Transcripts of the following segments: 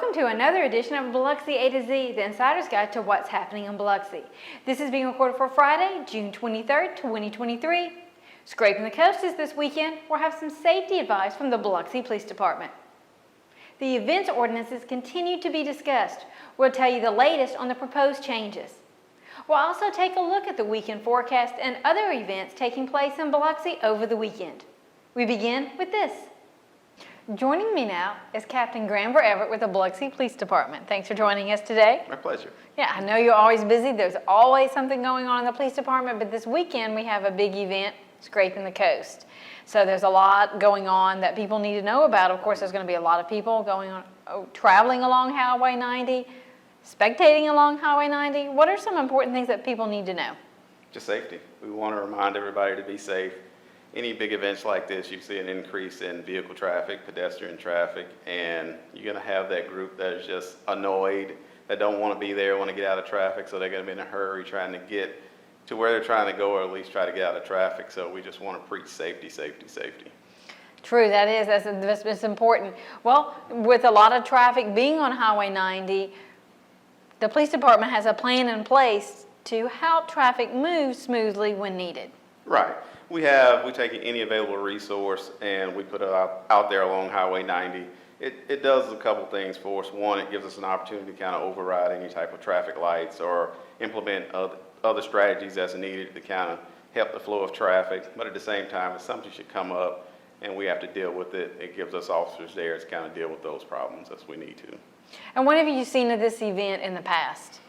welcome to another edition of Biloxi A to Z, the insider's guide to what's happening in Biloxi. This is being recorded for Friday, June 23rd, 2023. Scraping the coast is this weekend. We'll have some safety advice from the Biloxi Police Department. The events ordinances continue to be discussed. We'll tell you the latest on the proposed changes. We'll also take a look at the weekend forecast and other events taking place in Biloxi over the weekend. We begin with this. Joining me now is Captain Everett with the Biloxi Police Department. Thanks for joining us today. My pleasure. Yeah, I know you're always busy. There's always something going on in the police department, but this weekend we have a big event, Scraping the Coast. So there's a lot going on that people need to know about. Of course, there's going to be a lot of people traveling along Highway 90, spectating along Highway 90. What are some important things that people need to know? Just safety. We want to remind everybody to be safe. Any big events like this, you see an increase in vehicle traffic, pedestrian traffic, and you're going to have that group that is just annoyed, that don't want to be there, want to get out of traffic, so they're going to be in a hurry trying to get to where they're trying to go, or at least try to get out of traffic. So we just want to preach safety, safety, safety. True, that's important. Well, with a lot of traffic being on Highway 90, the police department has a plan in place to help traffic move smoothly when needed. Right. We take any available resource and we put it out there along Highway 90. It does a couple things for us. One, it gives us an opportunity to kind of override any type of traffic lights or implement other strategies as needed to kind of help the flow of traffic. But at the same time, if something should come up and we have to deal with it, it gives us officers there to kind of deal with those problems as we need to. And what have you seen of this event in the past?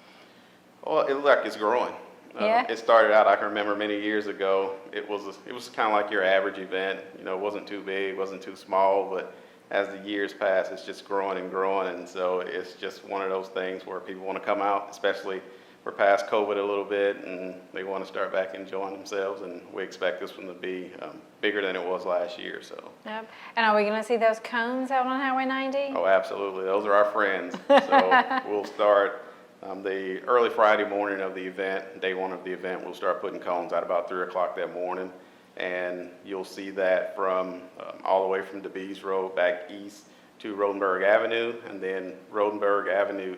Well, it looks like it's growing. Yeah. It started out, I can remember many years ago, it was kind of like your average event. You know, it wasn't too big, wasn't too small, but as the years pass, it's just growing and growing. And so it's just one of those things where people want to come out, especially we're past COVID a little bit, and they want to start back enjoying themselves. And we expect this one to be bigger than it was last year. So. Yep. And are we going to see those cones out on Highway 90? Oh, absolutely. Those are our friends. So we'll start. The early Friday morning of the event, day one of the event, we'll start putting cones out about 3 o'clock that morning. And you'll see that from all the way from DeBees Road back east to Rodenberg Avenue, and then Rodenberg Avenue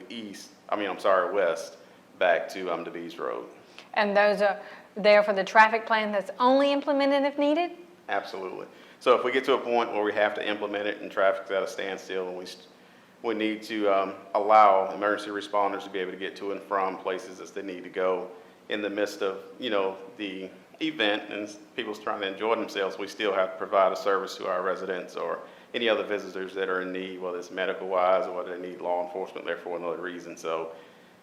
west back to DeBees Road. And those are there for the traffic plan that's only implemented if needed? Absolutely. So if we get to a point where we have to implement it and traffic's at a standstill and we need to allow emergency responders to be able to get to and from places as they need to go in the midst of, the event and people's trying to enjoy themselves. We still have to provide a service to our residents or any other visitors that are in need, whether it's medical wise or whether they need law enforcement there for another reason. So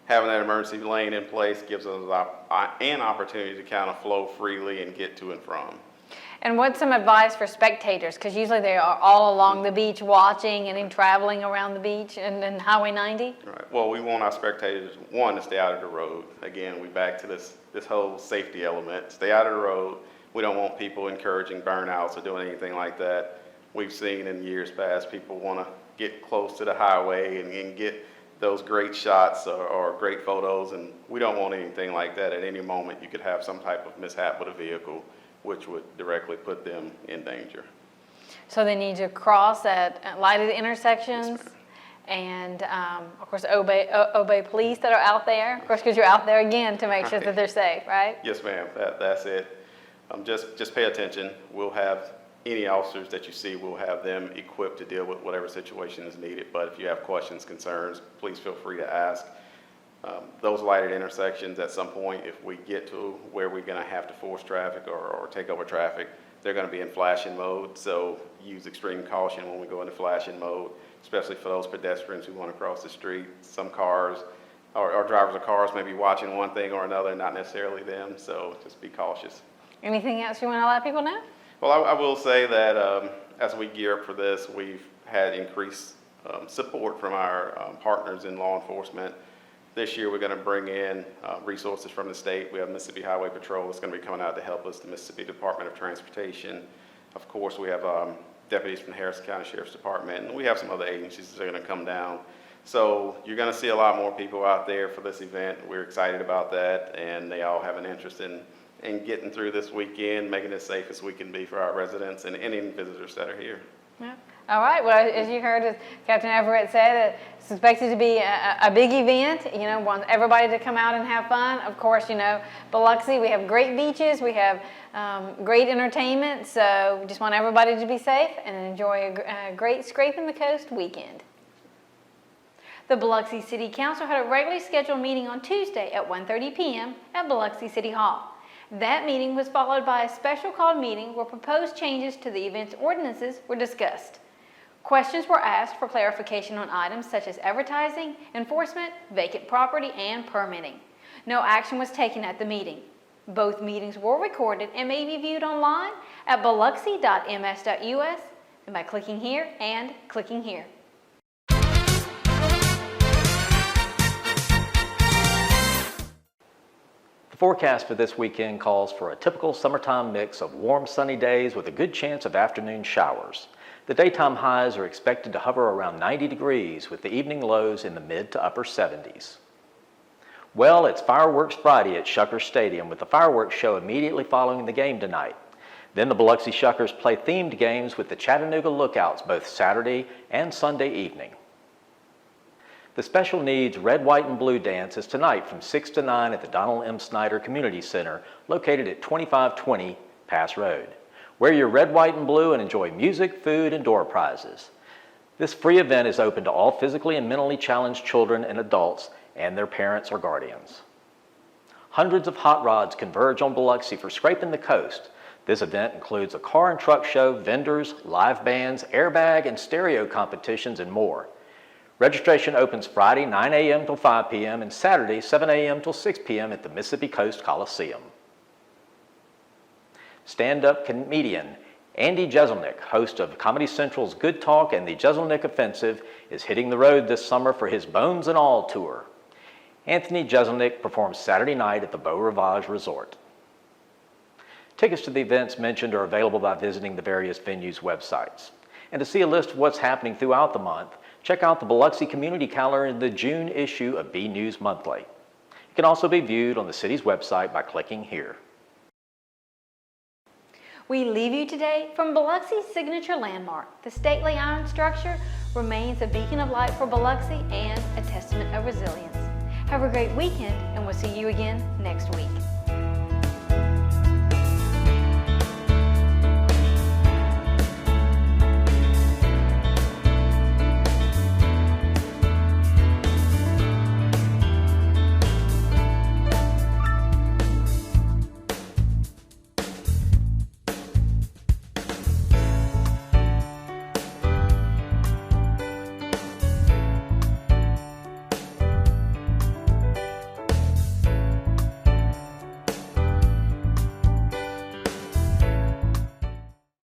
having that emergency lane in place gives us an opportunity to kind of flow freely and get to and from. And what's some advice for spectators? Because usually they are all along the beach watching and then traveling around the beach and Highway 90. Right. Well, we want our spectators, one, to stay out of the road. Again, we back to this whole safety element. Stay out of the road. We don't want people encouraging burnouts or doing anything like that. We've seen in years past people want to get close to the highway and get those great shots or great photos, and we don't want anything like that. At any moment, you could have some type of mishap with a vehicle, which would directly put them in danger. So they need to cross at lighted intersections and, of course, obey police that are out there, of course, because you're out there again to make sure that they're safe, right? Yes, ma'am. That's it. Just pay attention. We'll have any officers that you see, we'll have them equipped to deal with whatever situation is needed. But if you have questions, concerns, please feel free to ask. Those lighted intersections, at some point, if we get to where we're going to have to force traffic or take over traffic, they're going to be in flashing mode. So use extreme caution when we go into flashing mode, especially for those pedestrians who want to cross the street. Some cars or drivers of cars may be watching one thing or another, not necessarily them. So just be cautious. Anything else you want to let people know? Well, I will say that as we gear up for this, we've had increased support from our partners in law enforcement. This year, we're going to bring in resources from the state. We have Mississippi Highway Patrol that's going to be coming out to help us, the Mississippi Department of Transportation. Of course, we have deputies from the Harrison County Sheriff's Department, and we have some other agencies that are going to come down. So you're going to see a lot more people out there for this event. We're excited about that, and they all have an interest in getting through this weekend, making it as safe as we can be for our residents and any visitors that are here. Yeah. All right, well, as you heard, as Captain Everett said, it's expected to be a big event. You know, want everybody to come out and have fun. Of course, you know, Biloxi, we have great beaches, we have great entertainment, so we just want everybody to be safe and enjoy a great Scraping the Coast weekend. The Biloxi City Council had a regularly scheduled meeting on Tuesday at 1:30 p.m. at Biloxi City Hall. That meeting was followed by a special called meeting where proposed changes to the event's ordinances were discussed. Questions were asked for clarification on items such as advertising, enforcement, vacant property, and permitting. No action was taken at the meeting. Both meetings were recorded and may be viewed online at biloxi.ms.us and by clicking here and clicking here. The forecast for this weekend calls for a typical summertime mix of warm, sunny days with a good chance of afternoon showers. The daytime highs are expected to hover around 90 degrees with the evening lows in the mid to upper 70s. Well, it's Fireworks Friday at Shuckers Stadium with the fireworks show immediately following the game tonight. Then the Biloxi Shuckers play themed games with the Chattanooga Lookouts both Saturday and Sunday evening. The Special Needs Red, White, and Blue Dance is tonight from 6 to 9 at the Donald M. Snyder Community Center located at 2520 Pass Road. Wear your red, white, and blue and enjoy music, food, and door prizes. This free event is open to all physically and mentally challenged children and adults and their parents or guardians. Hundreds of hot rods converge on Biloxi for Scraping the Coast. This event includes a car and truck show, vendors, live bands, airbag and stereo competitions, and more. Registration opens Friday 9 a.m. till 5 p.m. and Saturday 7 a.m. till 6 p.m. at the Mississippi Coast Coliseum. Stand-up comedian Andy Jeselnik, host of Comedy Central's Good Talk and the Jeselnik Offensive, is hitting the road this summer for his Bones and All tour. Anthony Jeselnik performs Saturday night at the Beau Rivage Resort. Tickets to the events mentioned are available by visiting the various venues' websites. And to see a list of what's happening throughout the month, check out the Biloxi Community Calendar in the June issue of B News Monthly. It can also be viewed on the city's website by clicking here. We leave you today from Biloxi's signature landmark. The stately iron structure remains a beacon of light for Biloxi and a testament of resilience. Have a great weekend, and we'll see you again next week.